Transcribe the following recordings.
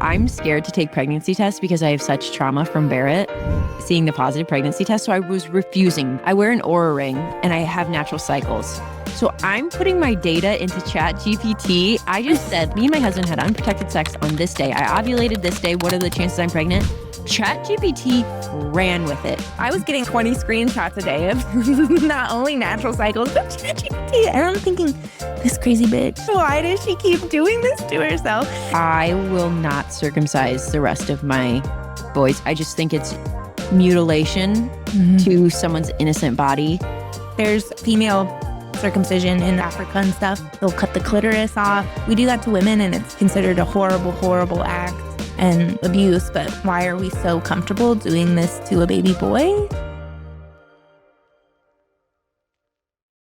I'm scared to take pregnancy tests because I have such trauma from Barrett, seeing the positive pregnancy test. So I was refusing. I wear an Oura ring and I have natural cycles. So I'm putting my data into ChatGPT. I just said, me and my husband had unprotected sex on this day. I ovulated this day. What are the chances I'm pregnant? ChatGPT ran with it. I was getting 20 screenshots a day of not only natural cycles, but ChatGPT. And I'm thinking, this crazy bitch, why does she keep doing this to herself? I will not circumcise the rest of my boys. I just think it's mutilation to someone's innocent body. There's female circumcision in Africa and stuff. They'll cut the clitoris off. We do that to women and it's considered a horrible, horrible act and abuse. But why are we so comfortable doing this to a baby boy?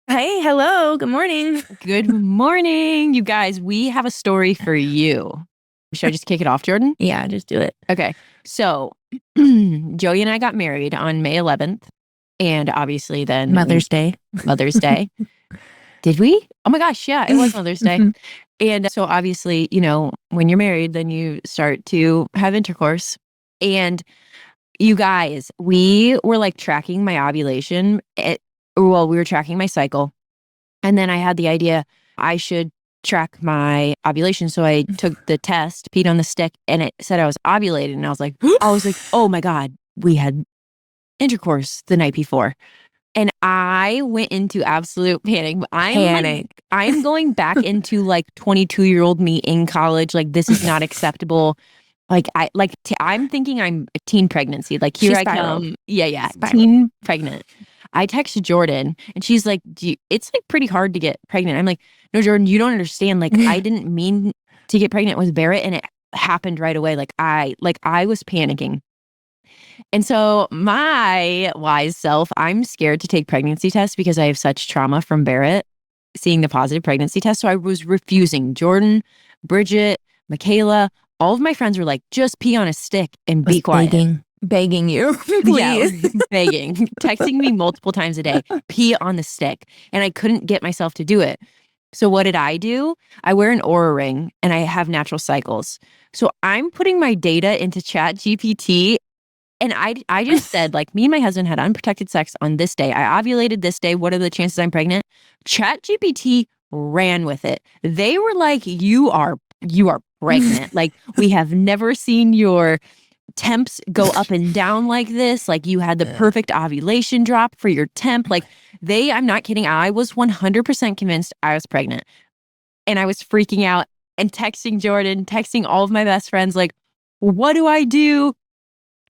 Hey, hello, good morning. Good morning, you guys. We have a story for you. Should I just kick it off, Jordan? Yeah, just do it. Okay. So Joey and I got married on May 11th. And obviously then Mother's Day. Did we? Oh my gosh, yeah, it was Mother's Day. And so obviously, you know, when you're married, then you start to have intercourse. And you guys, we were like tracking my ovulation. We were tracking my cycle. And then I had the idea I should track my ovulation. So I took the test, peed on the stick, and it said I was ovulated. And I was like, oh my God, we had intercourse the night before. And I went into absolute panic. I'm going back into like 22-year-old me in college. Like, this is not acceptable. I'm thinking I'm a teen pregnancy. Like, here I come. Yeah. Teen pregnant. I texted Jordan and she's like, it's like pretty hard to get pregnant. I'm like, no, Jordan, you don't understand. Like, I didn't mean to get pregnant with Barrett and it happened right away. I was panicking. And so my wise self, I'm scared to take pregnancy tests because I have such trauma from Barrett, seeing the positive pregnancy test. So I was refusing. Jordan, Bridget, Michaela, all of my friends were like, just pee on a stick and be quiet. Begging you, please. Yeah, begging, texting me multiple times a day, pee on the stick. And I couldn't get myself to do it. So what did I do? I wear an Oura ring and I have natural cycles. So I'm putting my data into ChatGPT. And I just said, like, me and my husband had unprotected sex on this day. I ovulated this day. What are the chances I'm pregnant? ChatGPT ran with it. They were like, you are pregnant. Like, we have never seen your temps go up and down like this. Like, you had the perfect ovulation drop for your temp. Like, I'm not kidding. I was 100% convinced I was pregnant. And I was freaking out and texting Jordan, texting all of my best friends, like, what do I do?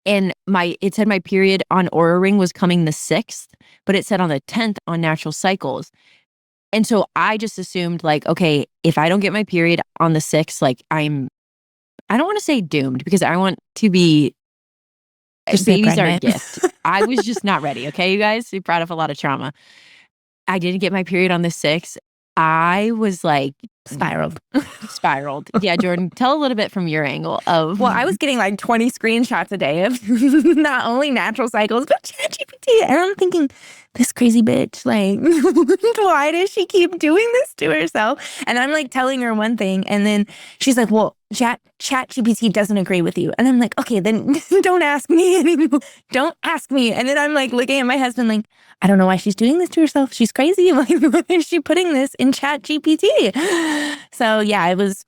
And it said my period on Oura Ring was coming the 6th, but it said on the 10th on natural cycles. And so I just assumed, like, okay, if I don't get my period on the 6th, like, I don't want to say doomed because I want to be, babies are a gift. I was just not ready. Okay, you guys, we brought up a lot of trauma. I didn't get my period on the 6th. I was like spiraled. Yeah, Jordan, tell a little bit from your angle of. Well, I was getting like 20 screenshots a day of not only natural cycles, but ChatGPT. And I'm thinking, this crazy bitch, like, why does she keep doing this to herself? And I'm like telling her one thing. And then she's like, well, ChatGPT doesn't agree with you. And I'm like, okay, then don't ask me anymore. Don't ask me. And then I'm like looking at my husband like, I don't know why she's doing this to herself. She's crazy. Like, why is she putting this in ChatGPT? So yeah, it was.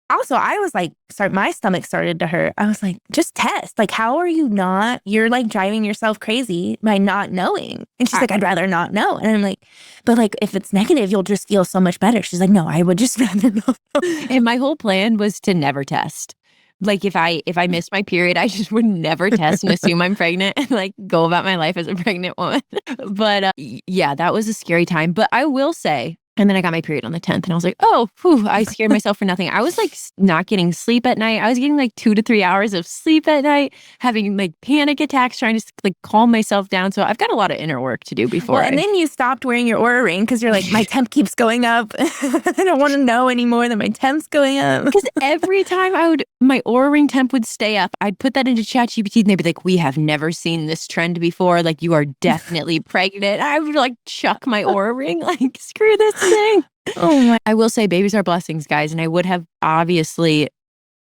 Also, I was like, my stomach started to hurt. I was like, just test. Like, how are you not? You're like driving yourself crazy by not knowing. And she's like, I'd rather not know. And I'm like, but like, if it's negative, you'll just feel so much better. She's like, no, I would just rather not know. And my whole plan was to never test. Like, if I miss my period, I just would never test and assume I'm pregnant and like go about my life as a pregnant woman. But yeah, that was a scary time. But I will say, and then I got my period on the 10th and I was like, oh, whew, I scared myself for nothing. I was like not getting sleep at night. I was getting like 2 to 3 hours of sleep at night, having like panic attacks, trying to like calm myself down. So I've got a lot of inner work to do before. And then you stopped wearing your Oura ring because you're like, my temp keeps going up. I don't want to know anymore that my temp's going up. Because every time my Oura ring temp would stay up, I'd put that into ChatGPT and they'd be like, we have never seen this trend before. Like, you are definitely pregnant. I would like chuck my Oura ring, like, screw this thing. Oh my. I will say babies are blessings, guys. And I would have obviously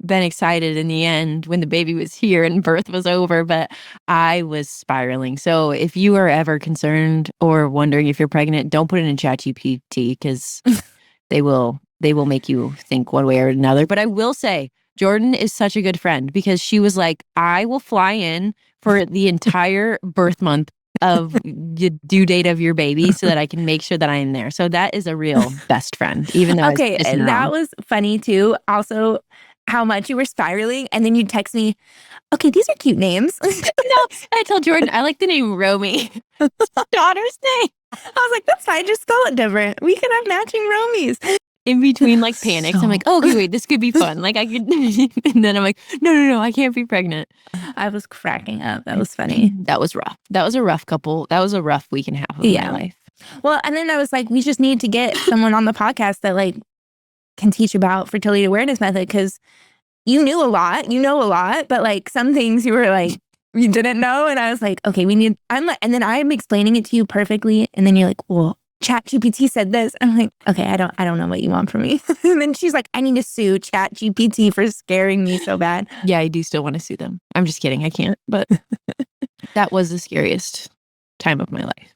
been excited in the end when the baby was here and birth was over, but I was spiraling. So if you are ever concerned or wondering if you're pregnant, don't put it in ChatGPT because they will make you think one way or another. But I will say, Jordan is such a good friend because she was like, I will fly in for the entire birth month of the due date of your baby so that I can make sure that I am there. So that is a real best friend, even though Okay, it's and that wrong. was funny too. Also, how much you were spiraling, and then you text me, okay, these are cute names. No, I told Jordan I like the name Romy. It's my daughter's name. I was like, that's fine, just spell it different. We can have matching Romies. In between like panics, I'm like, oh, okay, wait, this could be fun. Like I could, and then I'm like, no, I can't be pregnant. I was cracking up. That was funny. That was rough. That was a rough couple. That was a rough week and a half of my life. Well, and then I was like, we just need to get someone on the podcast that like can teach about fertility awareness method because you knew a lot, you know a lot, but like some things you were like, you didn't know. And I was like, okay, I'm like, and then I'm explaining it to you perfectly. And then you're like, well, ChatGPT said this. I'm like, okay, I don't know what you want from me. And then she's like, I need to sue ChatGPT for scaring me so bad. Yeah, I do still want to sue them. I'm just kidding. I can't. But that was the scariest time of my life.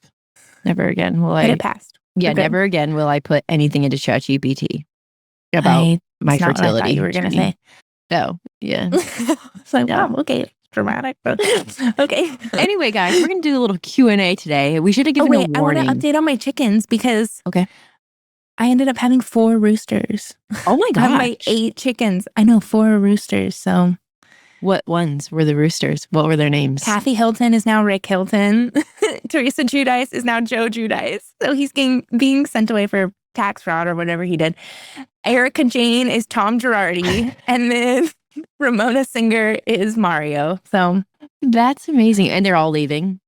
Never again will I. But it passed. Yeah, never again will I put anything into ChatGPT about my fertility. What I thought you were going to say. Oh, yeah. It's like, wow, okay. Dramatic, but okay. Anyway, guys, we're going to do a little Q&A today. We should have given a warning. I want to update on my chickens because I ended up having 4 roosters. Oh my gosh. I have my 8 chickens. I know 4 roosters. So what ones were the roosters? What were their names? Kathy Hilton is now Rick Hilton. Teresa Giudice is now Joe Giudice. So he's being sent away for tax fraud or whatever he did. Erica Jane is Tom Girardi. And then Ramona Singer is Mario. So that's amazing. And they're all leaving?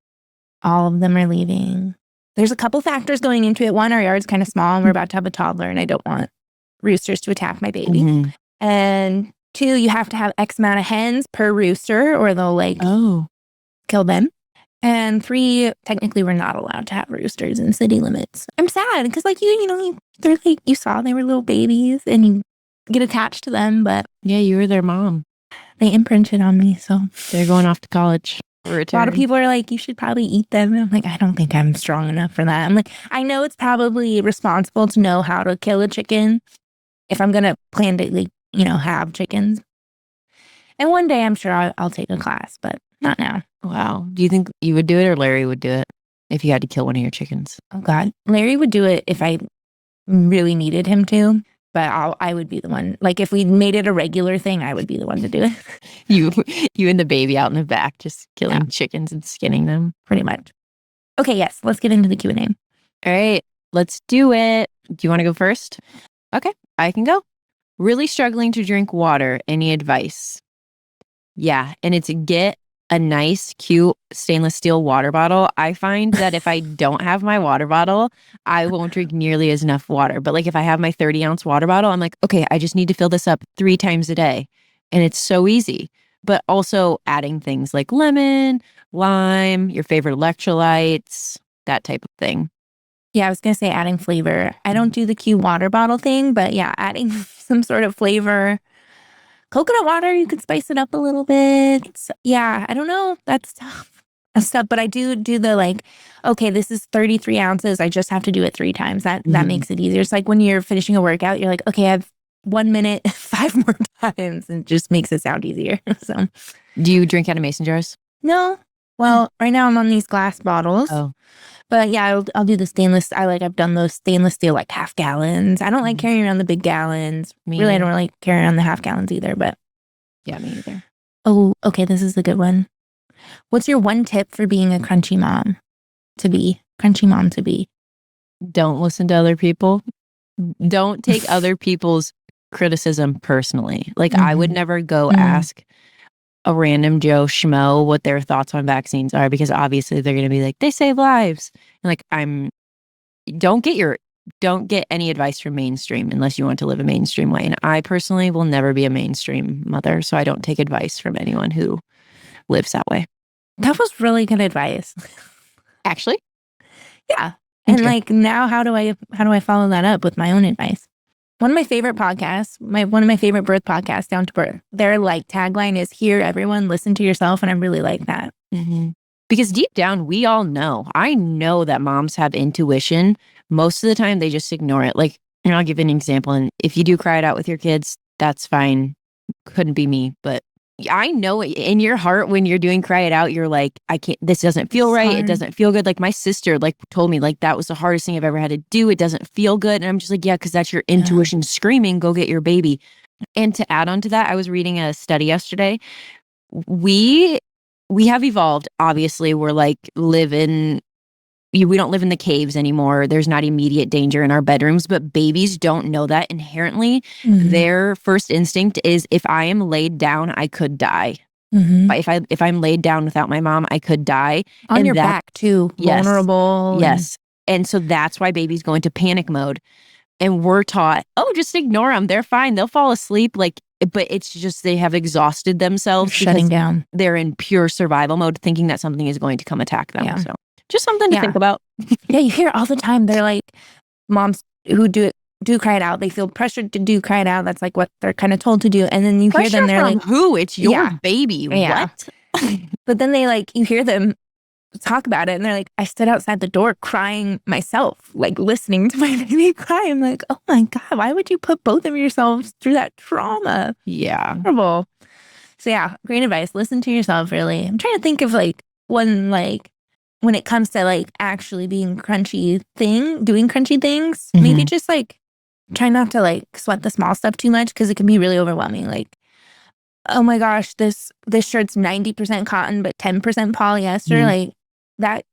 All of them are leaving. There's a couple factors going into it. One, our yard's kind of small and we're about to have a toddler and I don't want roosters to attack my baby. Mm-hmm. And 2, you have to have X amount of hens per rooster or they'll like kill them. And 3, technically we're not allowed to have roosters in city limits. I'm sad because like they're like, you saw they were little babies and you get attached to them, but yeah, you were their mom. They imprinted on me, so they're going off to college. A lot of people are like, you should probably eat them. And I'm like, I don't think I'm strong enough for that. I'm like, I know it's probably responsible to know how to kill a chicken if I'm gonna plan to like, have chickens. And one day I'm sure I'll take a class, but not now. Wow. Do you think you would do it or Larry would do it if you had to kill one of your chickens? Oh God, Larry would do it if I really needed him to. But I would be the one. Like if we made it a regular thing, I would be the one to do it. You and the baby out in the back, just killing chickens and skinning them. Pretty much. Okay, yes. Let's get into the Q&A. All right, let's do it. Do you want to go first? Okay, I can go. Really struggling to drink water. Any advice? Yeah, and it's get a nice, cute stainless steel water bottle. I find that if I don't have my water bottle, I won't drink nearly as enough water. But like if I have my 30-ounce water bottle, I'm like, okay, I just need to fill this up 3 times a day. And it's so easy. But also adding things like lemon, lime, your favorite electrolytes, that type of thing. Yeah, I was going to say adding flavor. I don't do the cute water bottle thing, but yeah, adding some sort of flavor. Coconut water, you could spice it up a little bit. Yeah, I don't know. That's tough. But I do the like, okay, this is 33 ounces. I just have to do it 3 times. That makes it easier. It's like when you're finishing a workout, you're like, okay, I have 1 minute, 5 more times. And it just makes it sound easier. So, do you drink out of mason jars? No. Well, right now I'm on these glass bottles. Oh. But yeah, I'll do the stainless. I've done those stainless steel like half gallons. I don't like carrying around the big gallons. Really, I don't really carry around the half gallons either, but. Yeah, me either. Oh, okay, this is a good one. What's your one tip for being a crunchy mom to be? Don't listen to other people. Don't take other people's criticism personally. Like I would never go ask a random Joe Schmo what their thoughts on vaccines are because obviously they're going to be like, they save lives. And like, don't get any advice from mainstream unless you want to live a mainstream way. And I personally will never be a mainstream mother. So I don't take advice from anyone who lives that way. That was really good advice. Actually? Yeah. And like now how do I follow that up with my own advice? one of my favorite podcasts, one of my favorite birth podcasts, Down to Birth, their like tagline is "Hear everyone, listen to yourself," and I really like that. Mm-hmm. Because deep down, we all know. I know that moms have intuition. Most of the time, they just ignore it. Like, and I'll give an example. And if you do cry it out with your kids, that's fine. Couldn't be me, but I know in your heart when you're doing cry it out, you're like, I can't. This doesn't feel right. It doesn't feel good. Like my sister, like told me, like that was the hardest thing I've ever had to do. It doesn't feel good, and I'm just like, yeah, because that's your intuition screaming, go get your baby. And to add on to that, I was reading a study yesterday. We have evolved. Obviously, we're like we don't live in the caves anymore. There's not immediate danger in our bedrooms, but babies don't know that inherently. Their first instinct is if I am laid down, I could die. If I'm laid down without my mom, I could die. On your back too, vulnerable. Yes. And so that's why babies go into panic mode. And we're taught, oh, just ignore them. They're fine. They'll fall asleep. Like, but it's just they have exhausted themselves. Shutting down. They're in pure survival mode, thinking that something is going to come attack them. So just something to think about. Yeah, you hear all the time. They're like, moms who do cry it out. They feel pressured to do cry it out. That's like what they're kind of told to do. And then you hear them, they're like, who? It's your baby. What? But then they like, you hear them talk about it and they're like, I stood outside the door crying myself, like listening to my baby cry. I'm like, oh my God, why would you put both of yourselves through that trauma? Yeah. Horrible. So yeah, great advice. Listen to yourself, really. I'm trying to think of like when it comes to like actually doing crunchy things, maybe just like try not to like sweat the small stuff too much because it can be really overwhelming. Like, oh my gosh, this shirt's 90% cotton but 10% polyester. Like that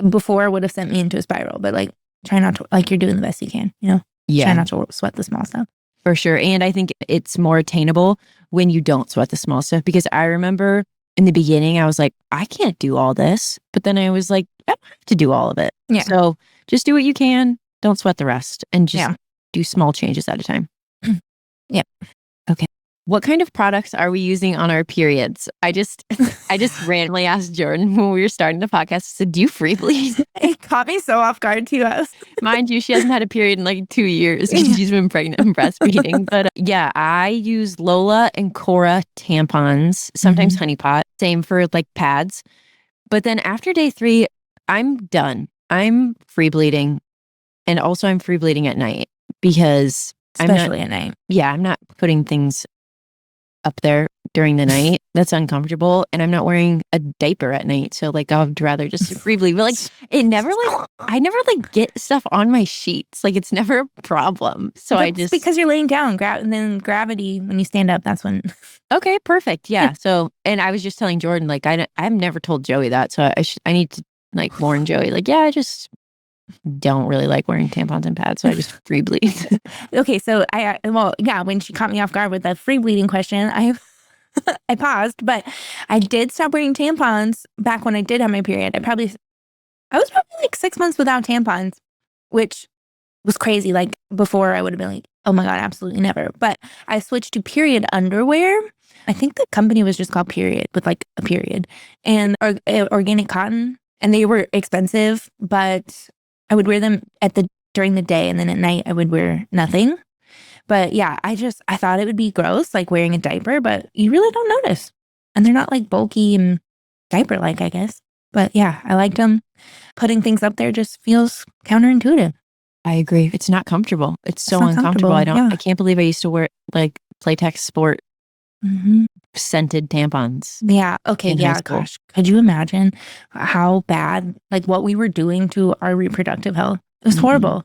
before would have sent me into a spiral. But like try not to, like you're doing the best you can, you know? Yeah. Try not to sweat the small stuff. For sure. And I think it's more attainable when you don't sweat the small stuff, because I remember in the beginning, I was like, I can't do all this. But then I was like, I don't have to do all of it. Yeah. So just do what you can. Don't sweat the rest and just do small changes at a time. Yep. Okay. What kind of products are we using on our periods? I just randomly asked Jordan when we were starting the podcast, I said, do you free bleed? It caught me so off guard too. Mind you, she hasn't had a period in like 2 years because she's been pregnant and breastfeeding. But yeah, I use Lola and Cora tampons, sometimes Honey Pot. Same for like pads. But then after day 3, I'm done. I'm free bleeding. And also I'm free bleeding at night because especially at night. Yeah, I'm not putting things up there during the night. That's uncomfortable. And I'm not wearing a diaper at night. So like I would rather just free bleed. But like I never like get stuff on my sheets. Like it's never a problem. So that's because you're laying down, and then gravity, when you stand up, that's when. Okay, perfect. Yeah. So, and I was just telling Jordan, like I've never told Joey that. So I need to like warn Joey, like, yeah, I just don't really like wearing tampons and pads, so I just free bleed. Okay, so when she caught me off guard with the free bleeding question, I paused, but I did stop wearing tampons back when I did have my period. I was probably like 6 months without tampons, which was crazy. Like before, I would have been like, oh my God, absolutely never. But I switched to period underwear. I think the company was just called Period, with like a period, and organic cotton, and they were expensive, but I would wear them during the day, and then at night I would wear nothing. But yeah, I thought it would be gross, like wearing a diaper, but you really don't notice. And they're not like bulky and diaper-like, I guess. But yeah, I liked them. Putting things up there just feels counterintuitive. I agree. It's not comfortable. It's so uncomfortable. I can't believe I used to wear like Playtex Sport scented tampons. Yeah. Okay. Yeah. Gosh. Could you imagine how bad, like what we were doing to our reproductive health? It was horrible.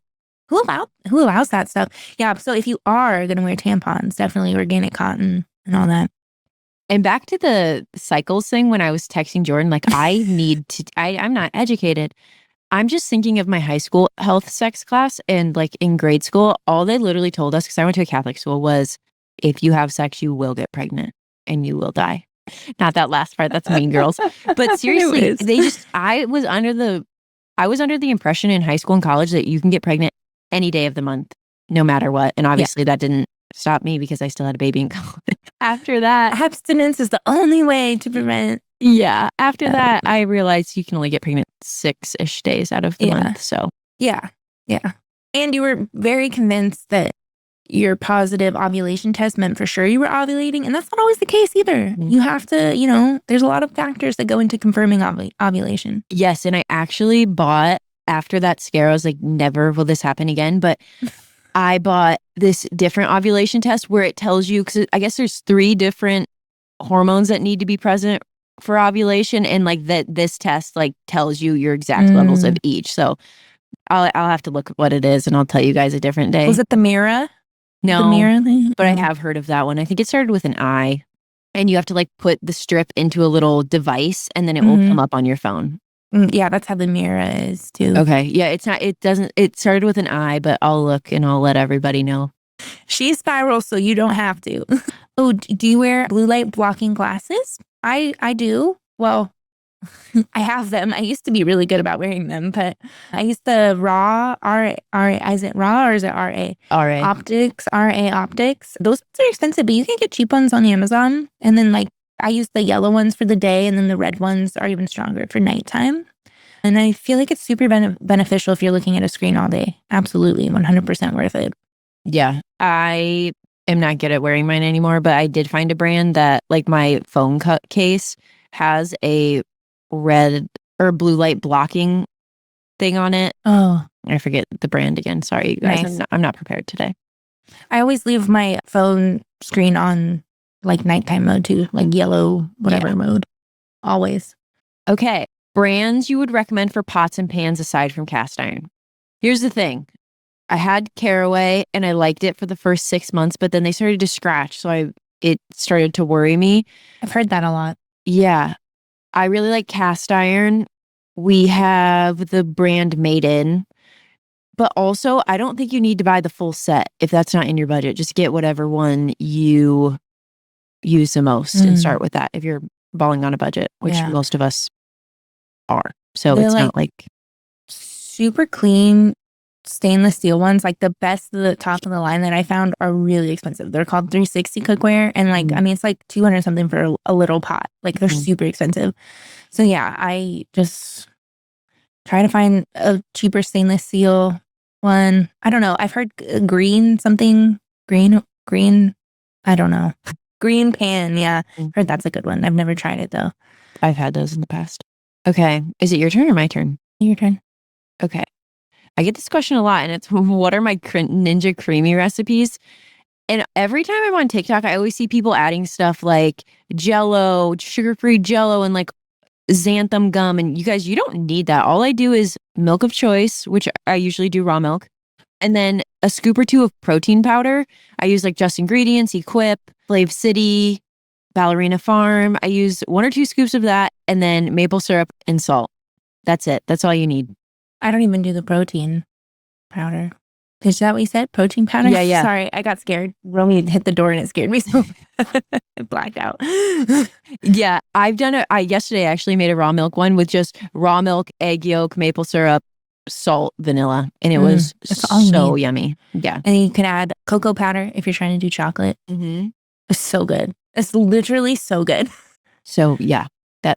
Who allows that stuff? Yeah. So if you are going to wear tampons, definitely organic cotton and all that. And back to the cycles thing, when I was texting Jordan, like I'm not educated. I'm just thinking of my high school health sex class, and like in grade school, all they literally told us, because I went to a Catholic school, was if you have sex, you will get pregnant and you will die. Not that last part. That's Mean Girls. But seriously, I was under the impression in high school and college that you can get pregnant any day of the month, no matter what. And obviously that didn't stop me because I still had a baby in college. After that, abstinence is the only way to prevent. Yeah. After that, I realized you can only get pregnant 6-ish days out of the month. So yeah. And you were very convinced that your positive ovulation test meant for sure you were ovulating. And that's not always the case either. Mhm. You have to, there's a lot of factors that go into confirming ovulation. Yes, and I actually bought, after that scare, I was like, never will this happen again. But I bought this different ovulation test where it tells you, because I guess there's 3 different hormones that need to be present for ovulation, and like this test like tells you your exact levels of each. So I'll have to look at what it is, and I'll tell you guys a different day. Was it the Mira? No, The Mira thing? but I have heard of that one. I think it started with an I, and you have to like put the strip into a little device, and then it will come up on your phone. Yeah, that's how the Mira is too. Okay. Yeah, it started with an I, but I'll look and I'll let everybody know. She spirals, so you don't have to. Oh, do you wear blue light blocking glasses? I do. Well, I have them. I used to be really good about wearing them, but I used the raw is it raw or is it RA? RA. Optics, RA optics. Those ones are expensive, but you can get cheap ones on Amazon. And then like I use the yellow ones for the day, and then the red ones are even stronger for nighttime. And I feel like it's super beneficial if you're looking at a screen all day. Absolutely, 100% worth it. Yeah, I am not good at wearing mine anymore, but I did find a brand that, like, my phone case has a red or blue light blocking thing on it. Oh, I forget the brand again. Sorry, you guys. Nice. I'm not prepared today. I always leave my phone screen on like nighttime mode too, like yellow, whatever mode. Always. Okay, brands you would recommend for pots and pans aside from cast iron. Here's the thing. I had Caraway and I liked it for the first 6 months, but then they started to scratch, so it started to worry me. I've heard that a lot. Yeah, I really like cast iron. We have the brand Made In, but also I don't think you need to buy the full set if that's not in your budget. Just get whatever one you use the most and start with that if you're balling on a budget, which most of us are. So They're it's like not like super clean stainless steel ones. Like the best of the top of the line that I found are really expensive. They're called 360 cookware, and like I mean it's like 200 something for a little pot. Like they're super expensive. So yeah, I just try to find a cheaper stainless steel one. I don't know. I've heard green. I don't know. Green pan. Yeah, heard that's a good one. I've never tried it though. I've had those in the past. Okay, is it your turn or my turn? Your turn. Okay. I get this question a lot, and it's what are my Ninja Creami recipes? And every time I'm on TikTok, I always see people adding stuff like Jello, sugar-free Jello, and like xanthan gum. And you guys, you don't need that. All I do is milk of choice, which I usually do raw milk, and then a scoop or 2 of protein powder. I use like Just Ingredients, Equip, Flave City, Ballerina Farm. I use 1 or 2 scoops of that, and then maple syrup and salt. That's it. That's all you need. I don't even do the protein powder. Is that what you said? Protein powder? Yeah. Sorry, I got scared. Romy hit the door and it scared me, so I blacked out. Yeah, I've done it. Yesterday I actually made a raw milk one with just raw milk, egg yolk, maple syrup, salt, vanilla, and it was so yummy. Yeah. And you can add cocoa powder if you're trying to do chocolate. It's so good. It's literally so good. So yeah, Yeah,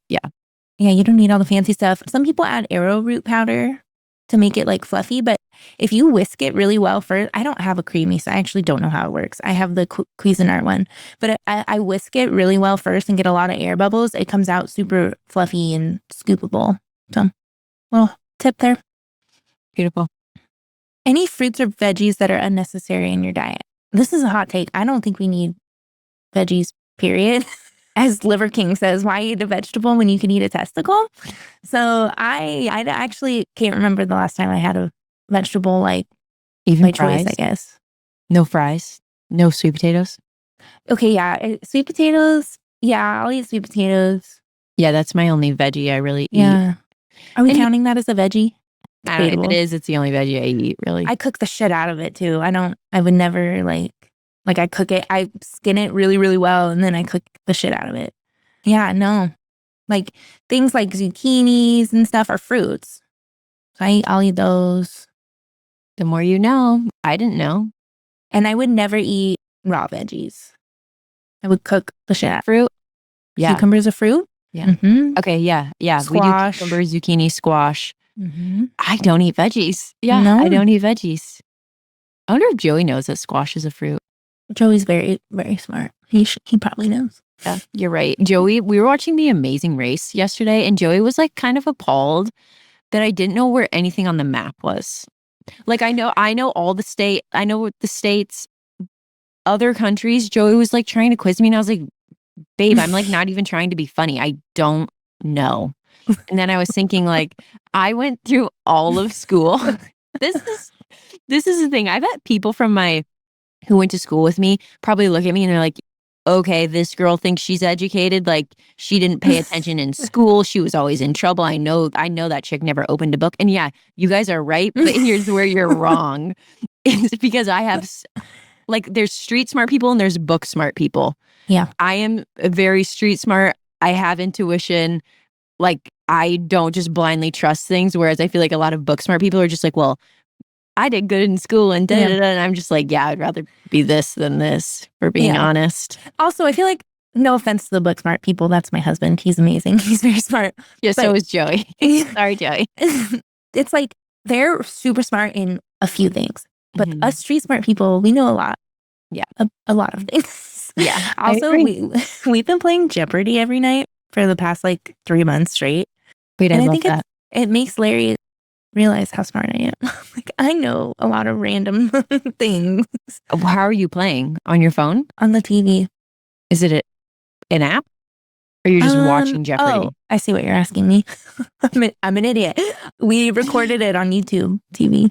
you don't need all the fancy stuff. Some people add arrowroot powder to make it like fluffy, but if you whisk it really well first, I don't have a Creami, so I actually don't know how it works. I have the Cuisinart one, but I whisk it really well first and get a lot of air bubbles. It comes out super fluffy and scoopable. So, little tip there. Beautiful. Any fruits or veggies that are unnecessary in your diet? This is a hot take. I don't think we need veggies, period. As Liver King says, why eat a vegetable when you can eat a testicle? So I actually can't remember the last time I had a vegetable like even by fries? choice, I guess. No fries? No sweet potatoes? Okay, yeah. Sweet potatoes. Yeah, I'll eat sweet potatoes. Yeah, that's my only veggie I really eat. Yeah. Are we counting that as a veggie? I don't know, if it is, it's the only veggie I eat, really. I cook the shit out of it too. I would never like I cook it, I skin it really, really well, and then I cook the shit out of it. Yeah, no. Like, things like zucchinis and stuff are fruits. So I'll eat those. The more you know. I didn't know. And I would never eat raw veggies. I would cook the shit out. Fruit? Yeah. Cucumber's a fruit? Yeah. Okay, yeah. Squash. We do cucumber, zucchini, squash. I don't eat veggies. Yeah, No? I don't eat veggies. I wonder if Joey knows that squash is a fruit. Joey's very, very smart. He probably knows. Yeah, you're right. Joey, we were watching The Amazing Race yesterday, and Joey was like kind of appalled that I didn't know where anything on the map was. Like I know all I know what the states, other countries. Joey was like trying to quiz me, and I was like, babe, I'm like not even trying to be funny. I don't know. And then I was thinking, like, I went through all of school. This is the thing. I bet people who went to school with me probably look at me and they're like, okay, this girl thinks she's educated. Like she didn't pay attention in school. She was always in trouble. I know that chick never opened a book. And yeah, you guys are right. But here's where you're wrong. It's because I have like there's street smart people and there's book smart people. Yeah. I am very street smart. I have intuition. Like I don't just blindly trust things. Whereas I feel like a lot of book smart people are just like, well, I did good in school and and I'm just like, yeah, I'd rather be this than this, for being honest. Also, I feel like, no offense to the book smart people, that's my husband. He's amazing. He's very smart. Yeah, so is Joey. Sorry, Joey. It's like they're super smart in a few things, but us street smart people, we know a lot. Yeah, a lot of things. Yeah. Also, we've been playing Jeopardy every night for the past like 3 months straight. Wait, I think that. It makes Larry realize how smart I am. Like I know a lot of random things. How are you playing? On your phone? On the TV. Is it an app? Or you're just watching Jeopardy? Oh, I see what you're asking me. I'm an idiot. We recorded it on YouTube TV.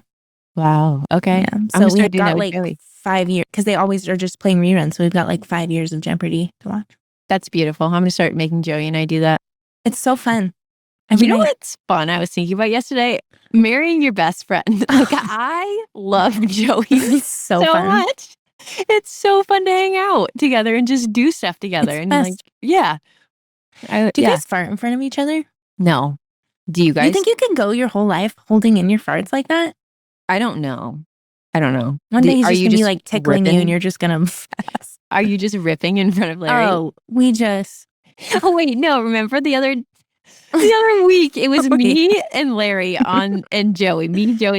Wow. Okay. Yeah. So we've got like 5 years, because they always are just playing reruns. So we've got like 5 years of Jeopardy to watch. That's beautiful. I'm going to start making Joey and I do that. It's so fun. You know what's fun? I was thinking about yesterday, marrying your best friend. Like I love Joey so fun. much. It's so fun to hang out together and just do stuff together. It's and best. like, yeah. Do you guys fart in front of each other? No. Do you guys? You think you can go your whole life holding in your farts like that? I don't know. One day he's just going to be like tickling you and you're just going to pass. Are you just ripping in front of Larry? Oh, we just... Oh, wait, no. Remember the other week, it was me and Larry and Joey,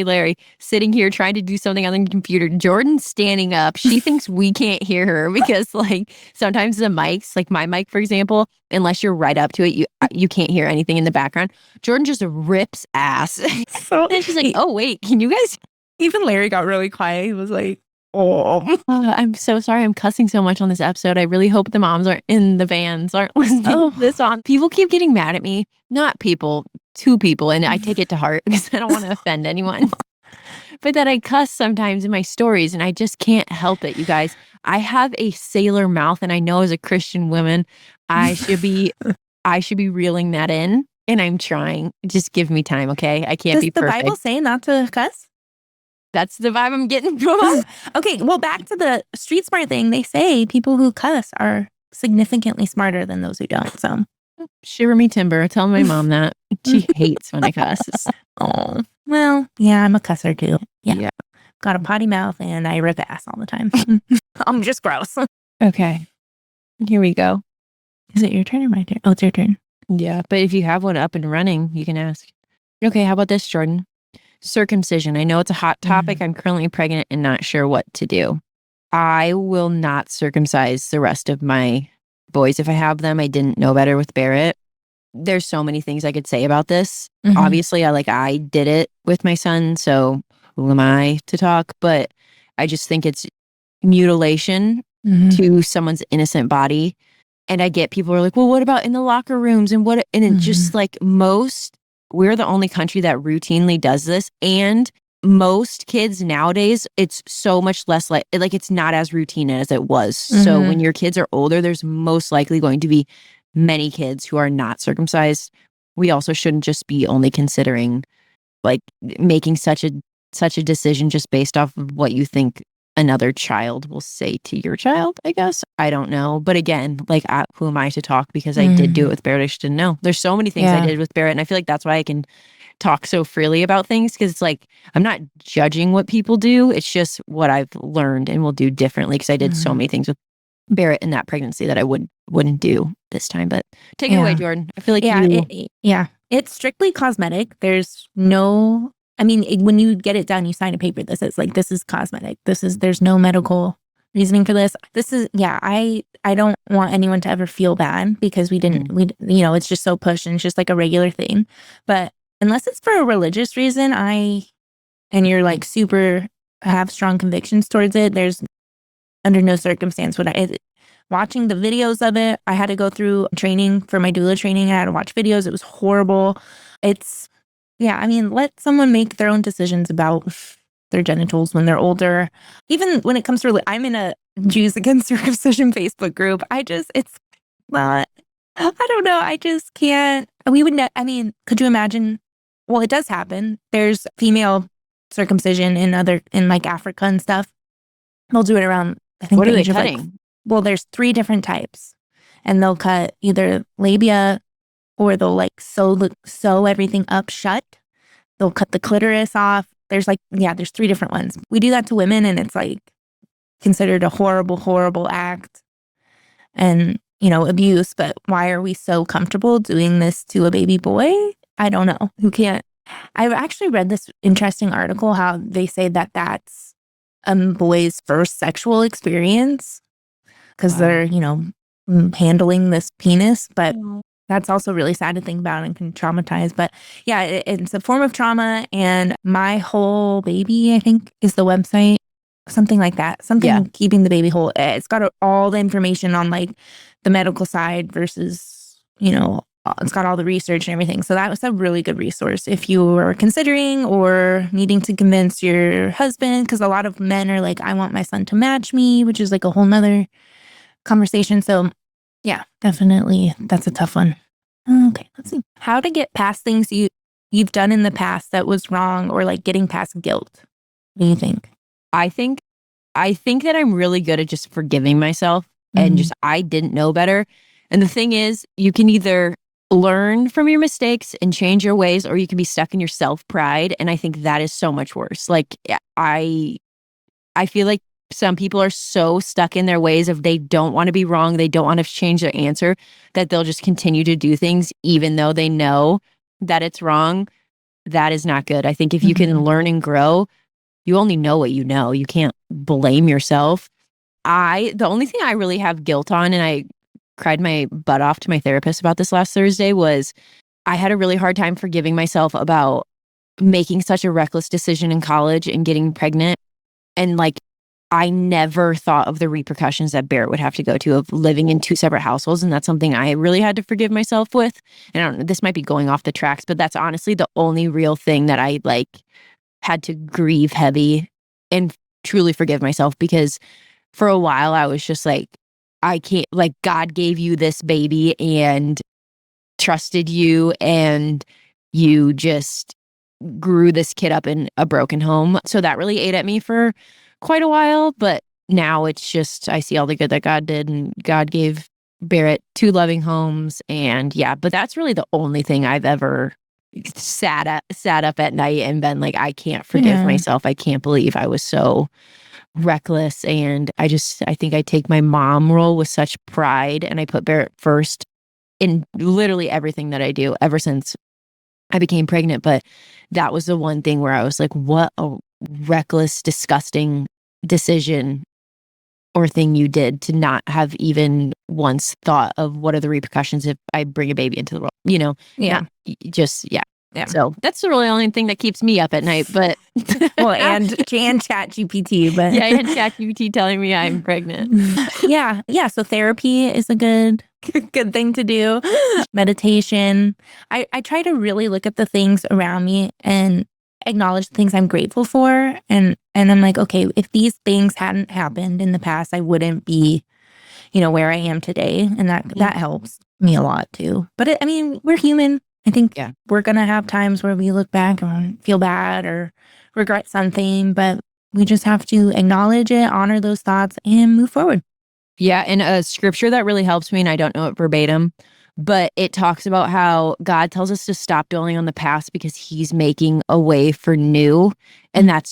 Larry, sitting here trying to do something on the computer. Jordan's standing up. She thinks we can't hear her because like sometimes the mics, like my mic, for example, unless you're right up to it, you can't hear anything in the background. Jordan just rips ass. And she's like, oh, wait, can you guys? Even Larry got really quiet. He was like, oh, I'm so sorry I'm cussing so much on this episode. I really hope the moms in the vans aren't listening to this on. People keep getting mad at me. Not people, 2 people. And I take it to heart because I don't want to offend anyone. But that I cuss sometimes in my stories and I just can't help it, you guys. I have a sailor mouth and I know as a Christian woman, I should be reeling that in. And I'm trying. Just give me time, okay? I can't be perfect. Does the Bible say not to cuss? That's the vibe I'm getting from. Okay, well, back to the street smart thing. They say people who cuss are significantly smarter than those who don't. So, shiver me timber. Tell my mom that. She hates when I cuss. Oh, well, yeah, I'm a cusser too. Yeah. Got a potty mouth and I rip ass all the time. I'm just gross. Okay, here we go. Is it your turn or my turn? Oh, it's your turn. Yeah, but if you have one up and running, you can ask. Okay, how about this, Jordan? Circumcision. I know it's a hot topic. I'm currently pregnant and not sure what to do. I will not circumcise the rest of my boys if I have them. I didn't know better with Barrett. There's so many things I could say about this. Obviously, I did it with my son, so who am I to talk? But I just think it's mutilation to someone's innocent body. And I get people are like, well, what about in the locker rooms? And it's just like we're the only country that routinely does this. And most kids nowadays, it's so much less like it's not as routine as it was. So when your kids are older, there's most likely going to be many kids who are not circumcised. We also shouldn't just be only considering like making such a decision just based off of what you think another child will say to your child, I guess. I don't know. But again, who am I to talk? Because I did do it with Barrett. I just didn't know. There's so many things I did with Barrett. And I feel like that's why I can talk so freely about things. Because it's like, I'm not judging what people do. It's just what I've learned and will do differently. Because I did so many things with Barrett in that pregnancy that I wouldn't do this time. But take it away, Jordan. I feel like it's strictly cosmetic. There's no I mean, when you get it done, you sign a paper that says like, this is cosmetic. There's no medical reasoning for this. I don't want anyone to ever feel bad because it's just so pushed and it's just like a regular thing. But unless it's for a religious reason, and you're like super have strong convictions towards it, there's under no circumstance would watching the videos of it. I had to go through training for my doula training. I had to watch videos. It was horrible. Let someone make their own decisions about their genitals when they're older. Even when it comes to, I'm in a Jews Against Circumcision Facebook group. It's not, I don't know. I just can't. Could you imagine? Well, it does happen. There's female circumcision in like Africa and stuff. They'll do it around, I think. What are they cutting? There's 3 different types, and they'll cut either labia or they'll like sew everything up shut. They'll cut the clitoris off. There's 3 different ones. We do that to women, and it's like considered a horrible, horrible act and, abuse. But why are we so comfortable doing this to a baby boy? I don't know. Who can't? I've actually read this interesting article how they say that that's a boy's first sexual experience because they're, handling this penis. But that's also really sad to think about and can traumatize. But yeah, it's a form of trauma. And My Whole Baby, I think, is the website. Something like that. Keeping the baby whole. It's got all the information on like the medical side versus, it's got all the research and everything. So that was a really good resource if you were considering or needing to convince your husband, because a lot of men are like, I want my son to match me, which is like a whole nother conversation. So yeah, definitely. That's a tough one. Okay, let's see. How to get past things you've done in the past that was wrong, or like getting past guilt. What do you think? I think that I'm really good at just forgiving myself and just I didn't know better. And the thing is, you can either learn from your mistakes and change your ways, or you can be stuck in your self-pride. And I think that is so much worse. Like I feel like some people are so stuck in their ways of they don't want to be wrong, they don't want to change their answer, that they'll just continue to do things even though they know that it's wrong. That is not good. I think if you can learn and grow, you only know what you know. You can't blame yourself. The only thing I really have guilt on, and I cried my butt off to my therapist about this last Thursday, was I had a really hard time forgiving myself about making such a reckless decision in college and getting pregnant. And like, I never thought of the repercussions that Barrett would have to go to of living in 2 separate households. And that's something I really had to forgive myself with. And I don't know, this might be going off the tracks, but that's honestly the only real thing that I like had to grieve heavy and truly forgive myself, because for a while I was just like, I can't, like, God gave you this baby and trusted you, and you just grew this kid up in a broken home. So that really ate at me for quite a while. But now it's just, I see all the good that God did, and God gave Barrett 2 loving homes. And yeah, but that's really the only thing I've ever sat up at night and been like, I can't forgive myself. I can't believe I was so reckless. And I think I take my mom role with such pride, and I put Barrett first in literally everything that I do ever since I became pregnant. But that was the one thing where I was like, what a reckless, disgusting decision or thing you did to not have even once thought of what are the repercussions if I bring a baby into the world, Yeah. Yeah. So that's the really only thing that keeps me up at night. But well, and ChatGPT, but yeah, and ChatGPT telling me I'm pregnant. Yeah. So therapy is a good thing to do. Meditation. I try to really look at the things around me and acknowledge the things I'm grateful for, and I'm like, okay, if these things hadn't happened in the past, I wouldn't be, where I am today, and that helps me a lot too. But we're human. I think we're going to have times where we look back and feel bad or regret something, but we just have to acknowledge it, honor those thoughts, and move forward. Yeah. And a scripture that really helps me, and I don't know it verbatim, but it talks about how God tells us to stop dwelling on the past because he's making a way for new. And that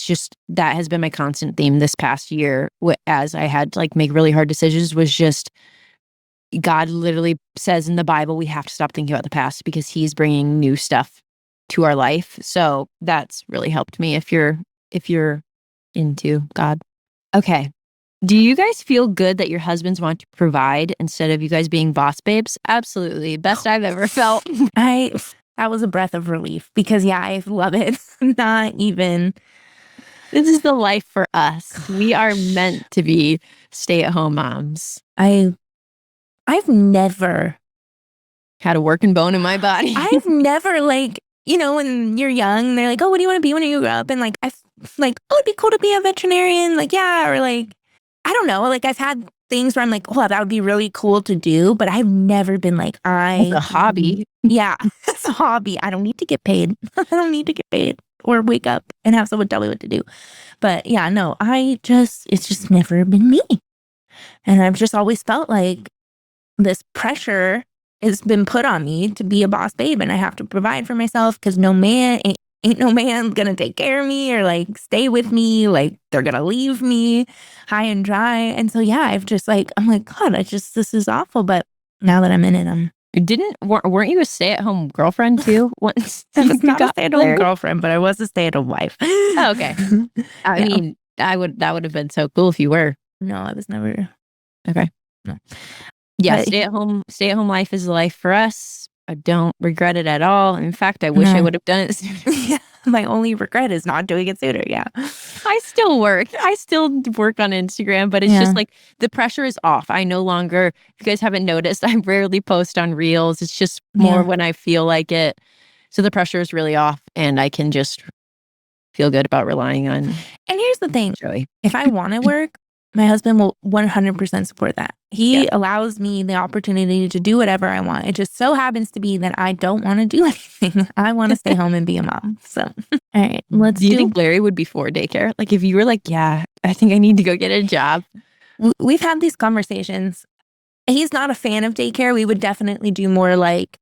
has been my constant theme this past year, as I had to like make really hard decisions, was just God literally says in the Bible, we have to stop thinking about the past because he's bringing new stuff to our life. So that's really helped me if you're into God. Okay. Do you guys feel good that your husbands want to provide instead of you guys being boss babes? Absolutely. Best I've ever felt. That was a breath of relief because I love it. Not even. This is the life for us. We are meant to be stay-at-home moms. I've never had a working bone in my body. I've never like, when you're young, they're like, oh, what do you want to be when you grow up? And like, oh, it'd be cool to be a veterinarian. Like, yeah. Or like, I don't know. Like I've had things where I'm like, oh, that would be really cool to do. But I've never been like, it's a hobby. Yeah, it's a hobby. I don't need to get paid. I don't need to get paid or wake up and have someone tell me what to do. But yeah, no, it's just never been me. And I've just always felt like this pressure has been put on me to be a boss babe and I have to provide for myself because no man ain't no man gonna take care of me or like stay with me. Like they're gonna leave me high and dry. And so yeah, I'm like, God, this is awful. But now that I'm in it, weren't you a stay-at-home girlfriend too? Once I was not a stay-at-home girlfriend, but I was a stay-at-home wife. Oh, okay. I mean, that would have been so cool if you were. No, I was never. Okay. No. Yeah, stay-at-home life is the life for us. I don't regret it at all. In fact, I wish I would have done it sooner. Yeah, my only regret is not doing it sooner. Yeah. I still work on Instagram, but it's just like the pressure is off. I no longer, if you guys haven't noticed, I rarely post on Reels. It's just more when I feel like it. So the pressure is really off and I can just feel good about relying on. And here's the thing. Joey. If I want to work, my husband will 100% support that. He allows me the opportunity to do whatever I want. It just so happens to be that I don't want to do anything. I want to stay home and be a mom. So, all right, do you think Larry would be for daycare? Like if you were like, yeah, I think I need to go get a job. We've had these conversations. He's not a fan of daycare. We would definitely do more like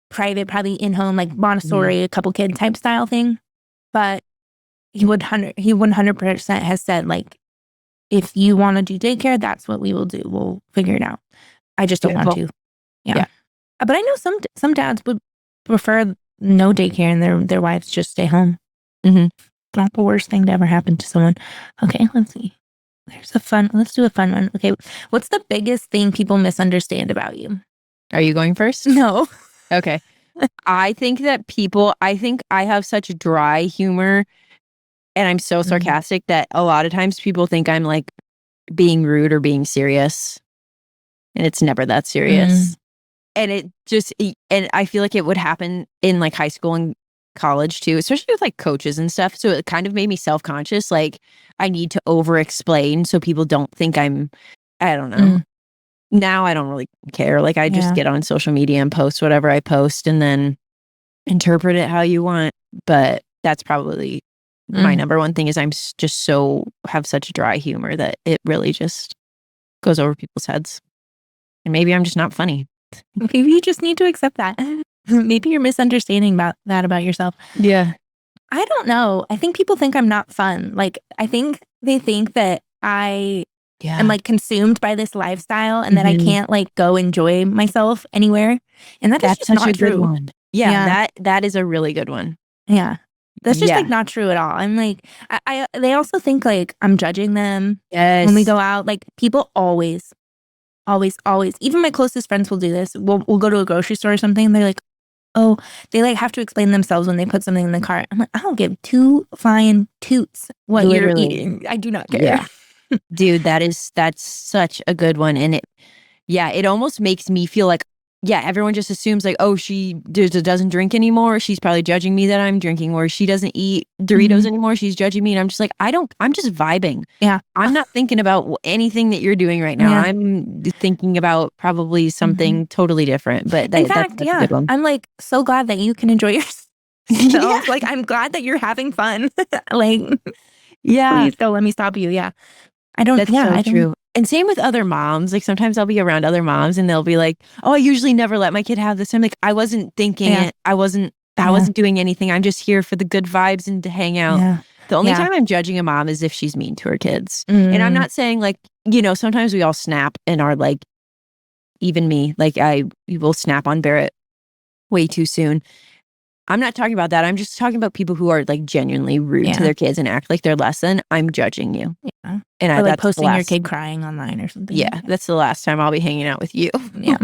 private, probably in-home, like Montessori, a couple kid type style thing. But he 100% has said like, if you want to do daycare, that's what we will do. We'll figure it out. I just don't want to. Yeah. But I know some dads would prefer no daycare and their wives just stay home. Mm-hmm. Not the worst thing to ever happen to someone. Okay, let's see. Let's do a fun one. Okay, what's the biggest thing people misunderstand about you? Are you going first? No. Okay. I think I have such dry humor and I'm so sarcastic that a lot of times people think I'm like being rude or being serious. And it's never that serious. And and I feel like it would happen in like high school and college too, especially with like coaches and stuff. So it kind of made me self-conscious. Like I need to over-explain so people don't think I don't know. Now I don't really care. Like I just get on social media and post whatever I post and then interpret it how you want. But that's probably my number one thing is I'm just have such dry humor that it really just goes over people's heads. And maybe I'm just not funny. Maybe you just need to accept that. Maybe you're misunderstanding about yourself. Yeah. I don't know. I think people think I'm not fun. Like, I think they think that I am like consumed by this lifestyle and that I can't like go enjoy myself anywhere. And that's just such not a true. good one. Yeah. That is a really good one. Yeah. That's just like not true at all. I'm like, they also think like I'm judging them when we go out. Like people always, even my closest friends will do this. We'll go to a grocery store or something. And they're like, oh, they like have to explain themselves when they put something in the cart. I'm like, I don't give two flying toots what you're eating. I do not care. Yeah. Dude, that's such a good one. And it almost makes me feel like, everyone just assumes like, oh, she doesn't drink anymore. She's probably judging me that I'm drinking, or she doesn't eat Doritos anymore. She's judging me. And I'm just like, I'm just vibing. Yeah. I'm not thinking about anything that you're doing right now. Yeah. I'm thinking about probably something totally different. But in fact, that's a good one. I'm like so glad that you can enjoy yourself. Like, I'm glad that you're having fun. Like, please don't let me stop you. Yeah. That's so true. And same with other moms. Like sometimes I'll be around other moms and they'll be like, oh, I usually never let my kid have this. I'm like, I wasn't thinking it. I wasn't doing anything. I'm just here for the good vibes and to hang out. Yeah. The only time I'm judging a mom is if she's mean to her kids. And I'm not saying like, sometimes we all snap and are like, even me, like we will snap on Barrett way too soon. I'm not talking about that. I'm just talking about people who are like genuinely rude to their kids and act like they're less than. I'm judging you. Yeah. And or like that's posting your kid crying online or something. Yeah, that's the last time I'll be hanging out with you. Yeah.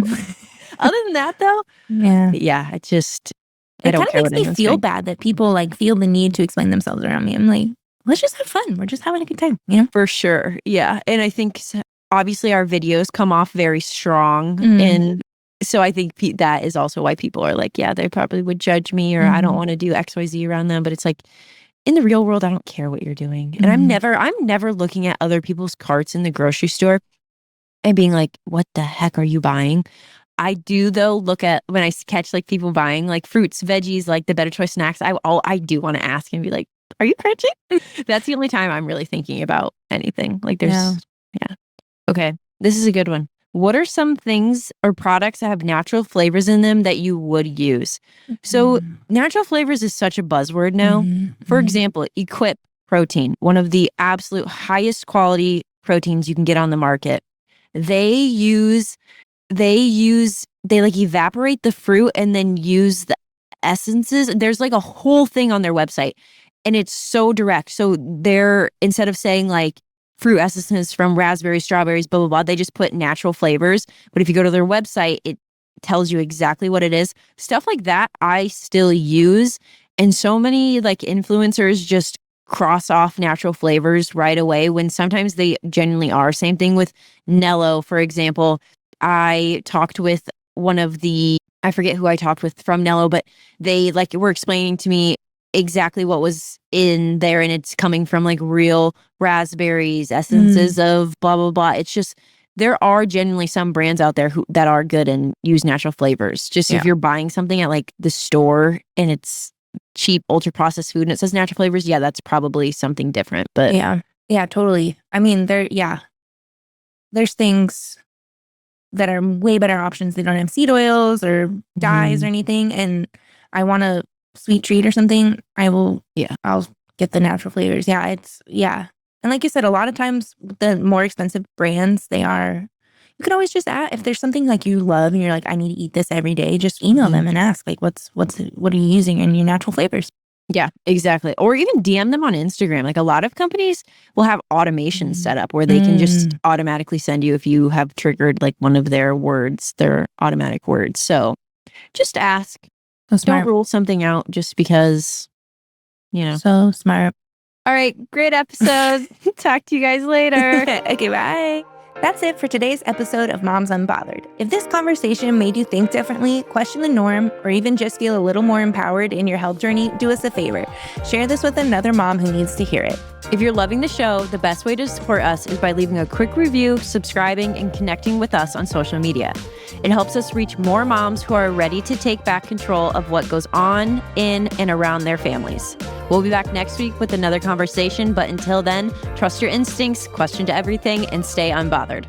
Other than that, though, yeah, it kind of makes me feel bad that people like feel the need to explain themselves around me. I'm like, let's just have fun. We're just having a good time, you know? For sure. Yeah. And I think obviously our videos come off very strong. And so I think that is also why people are like, yeah, they probably would judge me, or I don't want to do XYZ around them. But it's like, in the real world, I don't care what you're doing. And I'm never looking at other people's carts in the grocery store and being like, what the heck are you buying? I do, though, look at when I catch like people buying like fruits, veggies, like the Better Choice snacks. I do want to ask and be like, are you cringing? That's the only time I'm really thinking about anything. Like there's, yeah. Okay, this is a good one. What are some things or products that have natural flavors in them that you would use? So natural flavors is such a buzzword now. For example, Equip protein, one of the absolute highest quality proteins you can get on the market. They like evaporate the fruit and then use the essences. There's like a whole thing on their website and it's so direct. So they're, instead of saying like fruit essences from raspberries, strawberries, blah, blah, blah, they just put natural flavors. But if you go to their website, it tells you exactly what it is. Stuff like that I still use. And so many like influencers just cross off natural flavors right away when sometimes they genuinely are. Same thing with Nello, for example. I talked with I forget who I talked with from Nello, but they like were explaining to me exactly what was in there, and it's coming from like real raspberries, essences of blah, blah, blah. It's just, there are genuinely some brands out there that are good and use natural flavors. Just if you're buying something at like the store and it's cheap, ultra processed food and it says natural flavors, yeah, that's probably something different. But yeah, totally. I mean, there's things that are way better options. They don't have seed oils or dyes or anything. And I want a sweet treat or something, I'll get the natural flavors. And like you said, a lot of times the more expensive brands, you can always just ask if there's something like you love and you're like, I need to eat this every day, just email them and ask like, what are you using in your natural flavors? Yeah, exactly. Or even DM them on Instagram. Like a lot of companies will have automation set up where they can just automatically send you, if you have triggered like one of their words, their automatic words. So just ask. Don't rule something out just because, you know. So smart. All right, great episode. Talk to you guys later. Okay, bye. That's it for today's episode of Moms Unbothered. If this conversation made you think differently, question the norm, or even just feel a little more empowered in your health journey, do us a favor. Share this with another mom who needs to hear it. If you're loving the show, the best way to support us is by leaving a quick review, subscribing, and connecting with us on social media. It helps us reach more moms who are ready to take back control of what goes on in and around their families. We'll be back next week with another conversation, but until then, trust your instincts, question to everything, and stay unbothered.